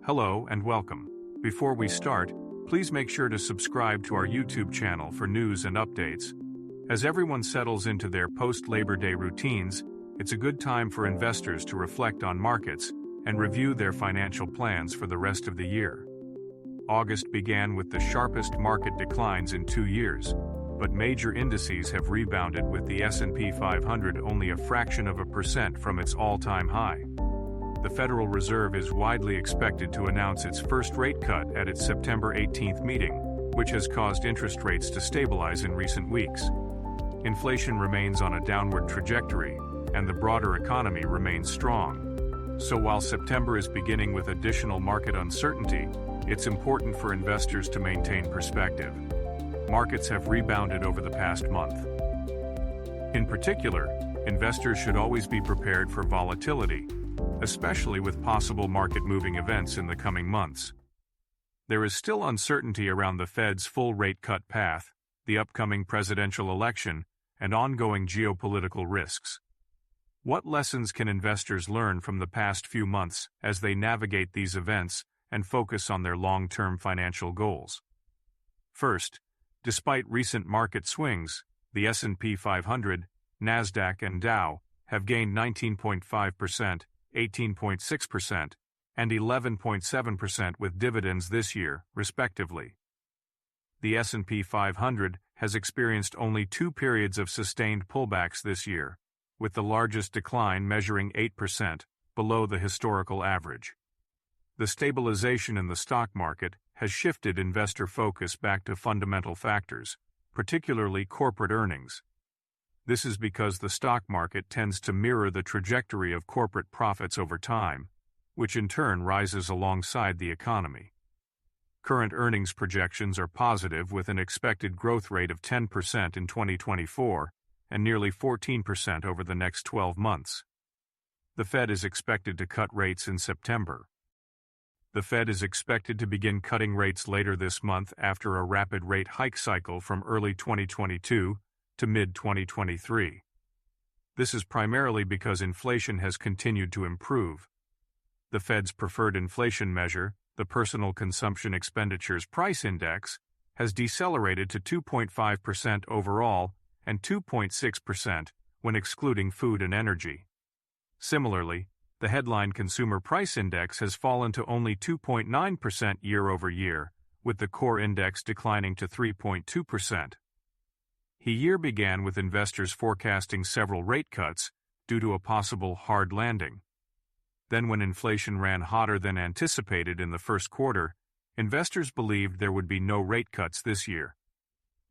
Hello and welcome. Before we start, please make sure to subscribe to our YouTube channel for news and updates. As everyone settles into their post-Labor Day routines, it's a good time for investors to reflect on markets and review their financial plans for the rest of the year. August began with the sharpest market declines in 2 years, but major indices have rebounded, with the S&P 500 only a fraction of a percent from its all-time high. The Federal Reserve is widely expected to announce its first rate cut at its September 18th meeting, which has caused interest rates to stabilize in recent weeks. Inflation remains on a downward trajectory, and the broader economy remains strong. So while September is beginning with additional market uncertainty, it's important for investors to maintain perspective. Markets have rebounded over the past month. In particular, investors should always be prepared for volatility, especially with possible market-moving events in the coming months. There is still uncertainty around the Fed's full rate cut path, the upcoming presidential election, and ongoing geopolitical risks. What lessons can investors learn from the past few months as they navigate these events and focus on their long-term financial goals? First, despite recent market swings, the S&P 500, NASDAQ, and Dow have gained 19.5%, 18.6%, and 11.7% with dividends this year, respectively. The S&P 500 has experienced only 2 periods of sustained pullbacks this year, with the largest decline measuring 8%, below the historical average. The stabilization in the stock market has shifted investor focus back to fundamental factors, particularly corporate earnings. This is because the stock market tends to mirror the trajectory of corporate profits over time, which in turn rises alongside the economy. Current earnings projections are positive, with an expected growth rate of 10% in 2024 and nearly 14% over the next 12 months. The Fed is expected to cut rates in September. The Fed is expected to begin cutting rates later this month after a rapid rate hike cycle from early 2022 to mid-2023. This is primarily because inflation has continued to improve. The Fed's preferred inflation measure, the Personal Consumption Expenditures Price Index, has decelerated to 2.5% overall and 2.6% when excluding food and energy. Similarly, the headline Consumer Price Index has fallen to only 2.9% year-over-year, with the core index declining to 3.2%. The year began with investors forecasting several rate cuts due to a possible hard landing. Then, when inflation ran hotter than anticipated in the first quarter, investors believed there would be no rate cuts this year.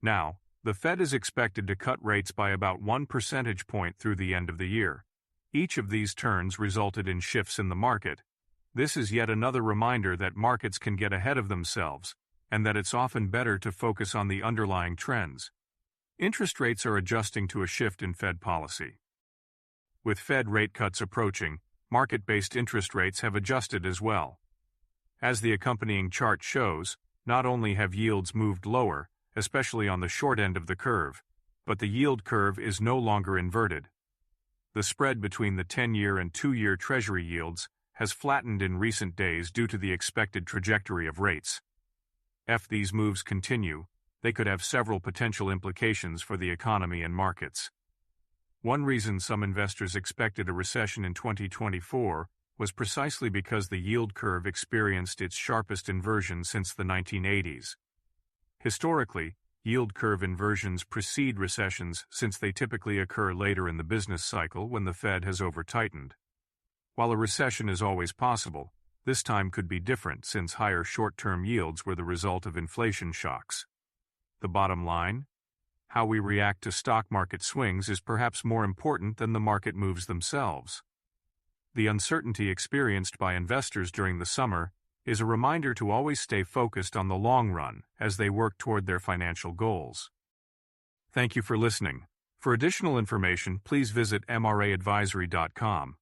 Now, the Fed is expected to cut rates by about 1 percentage point through the end of the year. Each of these turns resulted in shifts in the market. This is yet another reminder that markets can get ahead of themselves, and that it's often better to focus on the underlying trends. Interest rates are adjusting to a shift in Fed policy. With Fed rate cuts approaching, market-based interest rates have adjusted as well. As the accompanying chart shows, not only have yields moved lower, especially on the short end of the curve, but the yield curve is no longer inverted. The spread between the 10-year and 2-year Treasury yields has flattened in recent days due to the expected trajectory of rates. If these moves continue, they could have several potential implications for the economy and markets. One reason some investors expected a recession in 2024 was precisely because the yield curve experienced its sharpest inversion since the 1980s. Historically, yield curve inversions precede recessions, since they typically occur later in the business cycle when the Fed has over-tightened. While a recession is always possible, this time could be different since higher short-term yields were the result of inflation shocks. The bottom line? How we react to stock market swings is perhaps more important than the market moves themselves. The uncertainty experienced by investors during the summer is a reminder to always stay focused on the long run as they work toward their financial goals. Thank you for listening. For additional information, please visit mraadvisory.com.